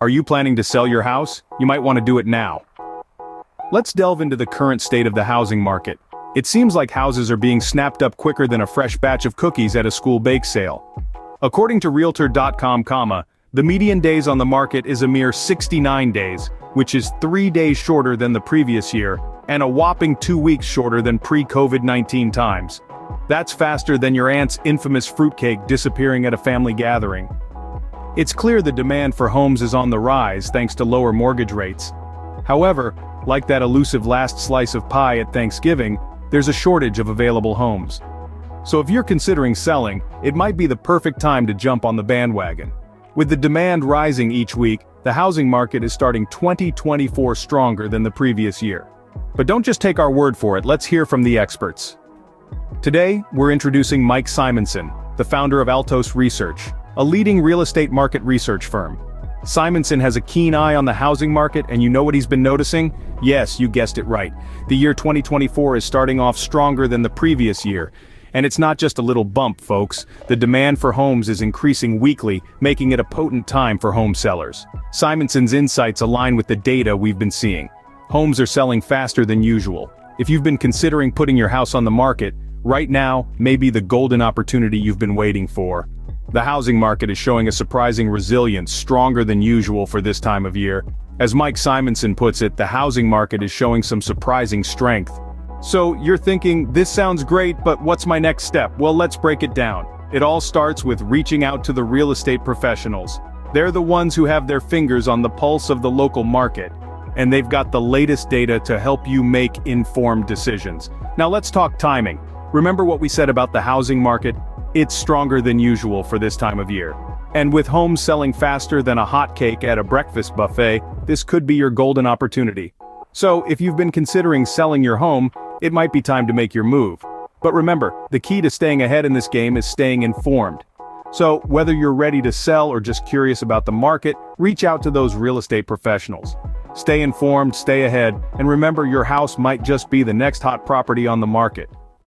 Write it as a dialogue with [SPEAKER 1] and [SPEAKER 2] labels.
[SPEAKER 1] Are you planning to sell your house? You might want to do it now. Let's delve into the current state of the housing market. It seems like houses are being snapped up quicker than a fresh batch of cookies at a school bake sale. According to Realtor.com, the median days on the market is a mere 69 days, which is 3 days shorter than the previous year, and a whopping 2 weeks shorter than pre-COVID-19 times. That's faster than your aunt's infamous fruitcake disappearing at a family gathering. It's clear the demand for homes is on the rise thanks to lower mortgage rates. However, like that elusive last slice of pie at Thanksgiving, there's a shortage of available homes. So if you're considering selling, it might be the perfect time to jump on the bandwagon. With the demand rising each week, the housing market is starting 2024 stronger than the previous year. But don't just take our word for it, let's hear from the experts. Today, we're introducing Mike Simonson, the founder of Altos Research, a leading real estate market research firm. Simonson has a keen eye on the housing market, and you know what he's been noticing? Yes, you guessed it right. The year 2024 is starting off stronger than the previous year. And it's not just a little bump, folks. The demand for homes is increasing weekly, making it a potent time for home sellers. Simonson's insights align with the data we've been seeing. Homes are selling faster than usual. If you've been considering putting your house on the market, right now may be the golden opportunity you've been waiting for. The housing market is showing a surprising resilience, stronger than usual for this time of year. As Mike Simonson puts it, the housing market is showing some surprising strength. So you're thinking, this sounds great, but what's my next step? Well, let's break it down. It all starts with reaching out to the real estate professionals. They're the ones who have their fingers on the pulse of the local market, and they've got the latest data to help you make informed decisions. Now let's talk timing. Remember what we said about the housing market? It's stronger than usual for this time of year. And with homes selling faster than a hotcake at a breakfast buffet, this could be your golden opportunity. So if you've been considering selling your home, it might be time to make your move. But remember, the key to staying ahead in this game is staying informed. So whether you're ready to sell or just curious about the market, reach out to those real estate professionals. Stay informed, stay ahead, and remember your house might just be the next hot property on the market.